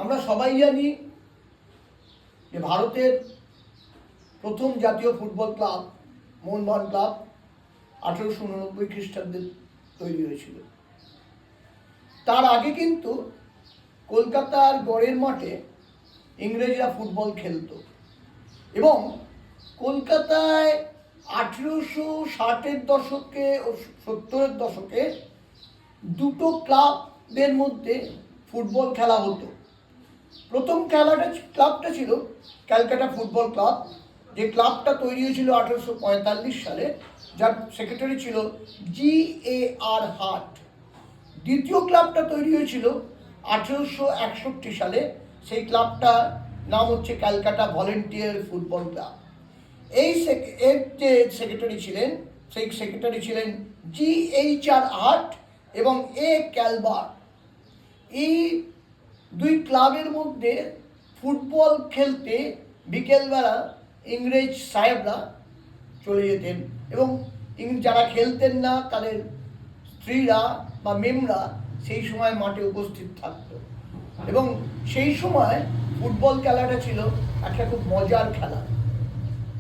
আমরা সবাই জানি যে ভারতের প্রথম জাতীয় ফুটবল ক্লাব মোহনবাগান ক্লাব 1889 খ্রিস্টাব্দে তৈরি হয়েছিল। তার আগে কিন্তু কলকাতার গড়ের মাঠে ইংরেজরা ফুটবল খেলতো এবং কলকাতায় 1860-এর দশকে ও 70-এর দশকে দুটো ক্লাবের মধ্যে ফুটবল খেলা হতো। প্রথম ক্লাবটা ছিল ক্যালকাটা ফুটবল ক্লাব, যে ক্লাবটা তৈরি হয়েছিল 1845 সালে, যার সেক্রেটারি ছিল G.A.R. হার্ট। দ্বিতীয় ক্লাবটা তৈরি হয়েছিল 1861 সালে, সেই ক্লাবটার নাম হচ্ছে ক্যালকাটা ভলেন্টিয়ার ফুটবল ক্লাব। এর যে সেক্রেটারি ছিলেন, সেই সেক্রেটারি ছিলেন G.H.R. হার্ট এবং A. ক্যালবার। এই দুই ক্লাবের মধ্যে ফুটবল খেলতে বিকেলবেলা ইংরেজ সাহেবরা চলে যেতেন এবং যারা খেলতেন না তাদের স্ত্রীরা বা মেমরা সেই সময় মাঠে উপস্থিত থাকত এবং সেই সময় ফুটবল খেলাটা ছিল একটা খুব মজার খেলা।